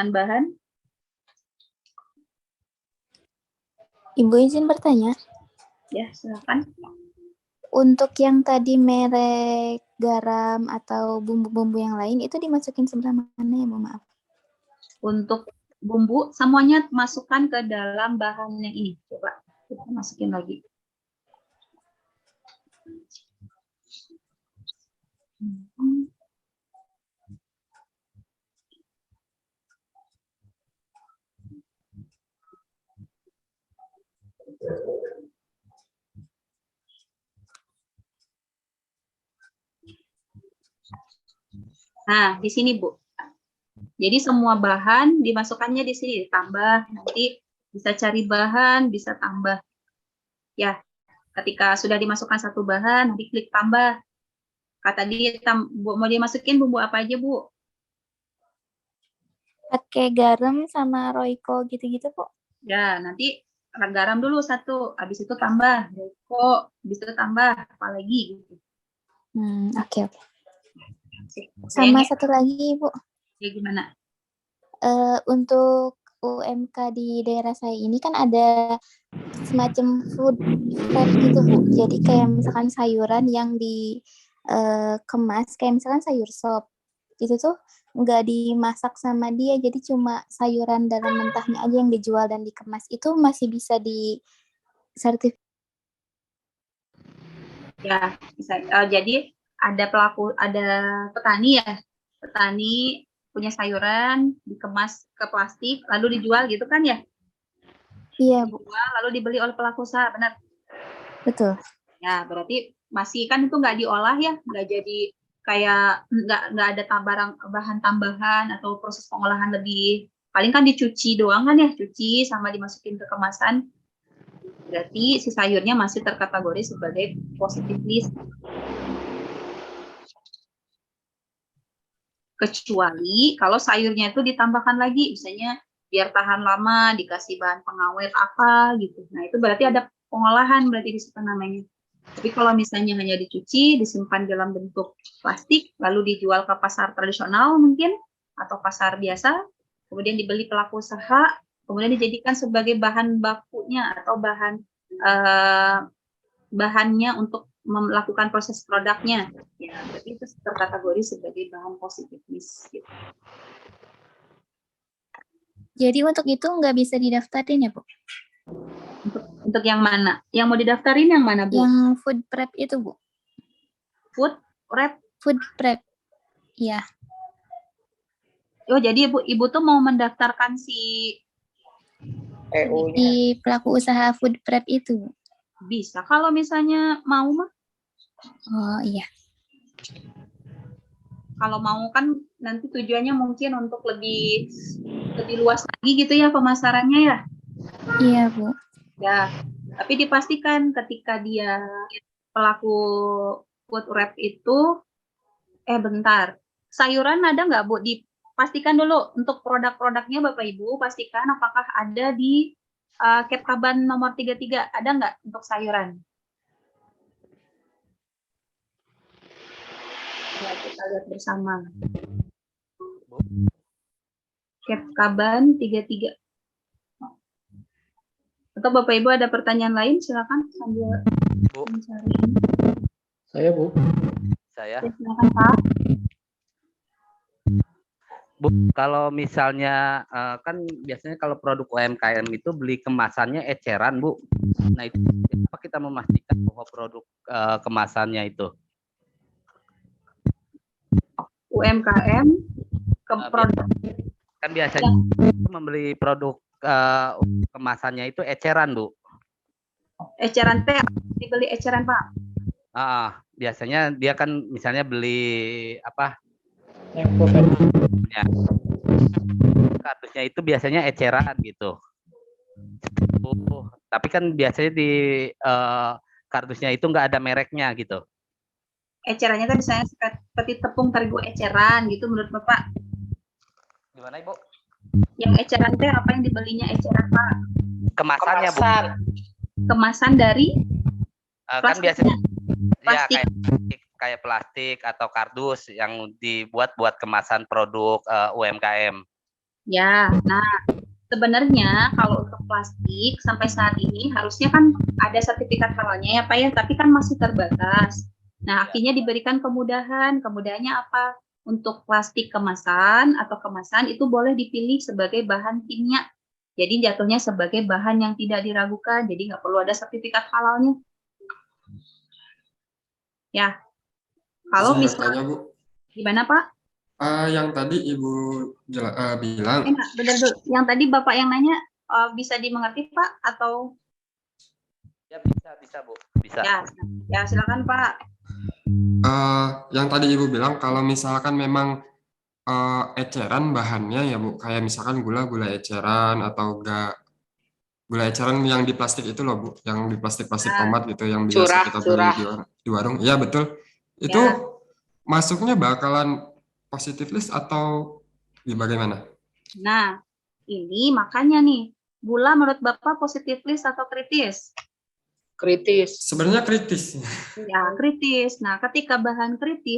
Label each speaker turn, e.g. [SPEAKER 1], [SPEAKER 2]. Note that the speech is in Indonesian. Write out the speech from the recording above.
[SPEAKER 1] bahan.
[SPEAKER 2] Ibu izin bertanya.
[SPEAKER 1] Ya, silakan.
[SPEAKER 2] Untuk yang tadi merek garam atau bumbu-bumbu yang lain itu dimasukin sebelah mana ya, Bu? Maaf.
[SPEAKER 1] Untuk bumbu semuanya masukkan ke dalam bahan yang ini. Coba kita masukin lagi. Nah, di sini, Bu. Jadi semua bahan dimasukkannya di sini, ditambah. Nanti bisa cari bahan, bisa tambah. Ya, ketika sudah dimasukkan satu bahan, nanti klik tambah. Kata dia, mau dimasukin bumbu apa aja, Bu?
[SPEAKER 2] Pakai garam sama Royco gitu-gitu, Bu.
[SPEAKER 1] Ya, nanti garam dulu satu, habis itu tambah. Royco, habis itu tambah. Apa lagi? Gitu.
[SPEAKER 2] Oke. Sama satu lagi, Bu.
[SPEAKER 1] Ya, gimana?
[SPEAKER 2] Untuk UMK di daerah saya ini kan ada semacam food prep gitu, Bu. Jadi kayak misalkan sayuran yang dikemas, kayak misalkan sayur sop. Itu tuh nggak dimasak sama dia, jadi cuma sayuran dalam mentahnya aja yang dijual dan dikemas. Itu masih bisa di sertifikat.
[SPEAKER 1] Ya, bisa. Jadi ada petani ya. Petani punya sayuran, dikemas ke plastik, lalu dijual gitu kan ya?
[SPEAKER 2] Iya, Bu.
[SPEAKER 1] Dijual, lalu dibeli oleh pelaku usaha, benar?
[SPEAKER 2] Betul.
[SPEAKER 1] Ya, berarti masih kan itu nggak diolah ya, nggak jadi kayak nggak ada bahan tambahan atau proses pengolahan lebih. Paling kan dicuci doang kan ya, cuci sama dimasukin ke kemasan. Berarti si sayurnya masih terkategori sebagai positive list. Kecuali kalau sayurnya itu ditambahkan lagi, misalnya biar tahan lama, dikasih bahan pengawet apa gitu. Nah, itu berarti ada pengolahan berarti di situ namanya. Tapi kalau misalnya hanya dicuci, disimpan dalam bentuk plastik, lalu dijual ke pasar tradisional mungkin, atau pasar biasa, kemudian dibeli pelaku usaha, kemudian dijadikan sebagai bahan bakunya atau bahannya untuk melakukan proses produknya, ya berarti itu terkategori sebagai bahan positif list. Gitu.
[SPEAKER 2] Jadi untuk itu nggak bisa didaftarin ya, Bu?
[SPEAKER 1] Untuk yang mana? Yang mau didaftarin yang mana, Bu?
[SPEAKER 2] Yang food prep itu, Bu.
[SPEAKER 1] Food prep?
[SPEAKER 2] Food prep, iya.
[SPEAKER 1] Oh, jadi Ibu tuh mau mendaftarkan si
[SPEAKER 2] di pelaku usaha food prep itu.
[SPEAKER 1] Bisa kalau misalnya mau mah.
[SPEAKER 2] Oh iya.
[SPEAKER 1] Kalau mau kan nanti tujuannya mungkin untuk lebih luas lagi gitu ya pemasarannya ya.
[SPEAKER 2] Iya, Bu.
[SPEAKER 1] Ya, tapi dipastikan ketika dia pelaku food prep itu bentar. Sayuran ada nggak, Bu? Dipastikan dulu untuk produk-produknya Bapak Ibu, pastikan apakah ada di Kepkaban nomor 33. Ada nggak untuk sayuran? Ya, kita lihat bersama. Kepkaban 33. Atau Bapak Ibu ada pertanyaan lain, silakan sambil mencari.
[SPEAKER 3] Saya, Bu.
[SPEAKER 1] Saya. Ya, silakan, Pak.
[SPEAKER 3] Bu, kalau misalnya kan biasanya kalau produk UMKM itu beli kemasannya eceran, Bu. Nah, itu apa kita memastikan bahwa produk kemasannya itu
[SPEAKER 1] UMKM ke produk.
[SPEAKER 3] Kan biasanya membeli produk kemasannya itu eceran, Bu.
[SPEAKER 1] Eceran teh dibeli eceran, Pak?
[SPEAKER 3] Biasanya dia kan misalnya beli apa? Ya. Kardusnya itu biasanya eceran gitu. Tapi kan biasanya di kardusnya itu nggak ada mereknya gitu.
[SPEAKER 1] Ecerannya kan misalnya seperti tepung terigu eceran gitu menurut Bapak?
[SPEAKER 3] Gimana, Ibu?
[SPEAKER 1] Yang eceran teh apa yang dibelinya eceran, Pak?
[SPEAKER 3] Kemasannya, Bu.
[SPEAKER 1] Kemasan dari
[SPEAKER 3] kan biasanya
[SPEAKER 1] plastik.
[SPEAKER 3] Ya kayak plastik atau kardus yang dibuat buat kemasan produk UMKM.
[SPEAKER 1] Ya, nah sebenarnya kalau untuk plastik sampai saat ini harusnya kan ada sertifikat halalnya ya Pak ya, tapi kan masih terbatas. Nah, akhirnya diberikan kemudahan. Kemudahannya apa? Untuk plastik kemasan atau kemasan itu boleh dipilih sebagai bahan kimia. Jadi jatuhnya sebagai bahan yang tidak diragukan, jadi nggak perlu ada sertifikat halalnya. Ya, kalau
[SPEAKER 4] Saya
[SPEAKER 1] misal
[SPEAKER 4] tanya Bu,
[SPEAKER 1] gimana Pak?
[SPEAKER 4] yang tadi Ibu bilang,
[SPEAKER 1] Enak, benar dulu. Yang tadi Bapak yang nanya bisa dimengerti Pak atau
[SPEAKER 3] Ya bisa Bu, bisa.
[SPEAKER 1] ya silakan Pak.
[SPEAKER 4] yang tadi Ibu bilang kalau misalkan memang eceran bahannya ya Bu, kayak misalkan gula eceran atau enggak gula eceran yang di plastik itu loh Bu, yang di plastik-plastik
[SPEAKER 1] Ya.
[SPEAKER 4] tomat gitu yang biasa kita beli di warung. Iya betul. Itu
[SPEAKER 1] Ya.
[SPEAKER 4] masuknya bakalan positive list atau bagaimana?
[SPEAKER 1] Nah, ini makanya nih, gula menurut Bapak positif list atau kritis?
[SPEAKER 5] Kritis.
[SPEAKER 4] Sebenarnya kritis.
[SPEAKER 1] Ya, kritis. Nah, ketika bahan kritis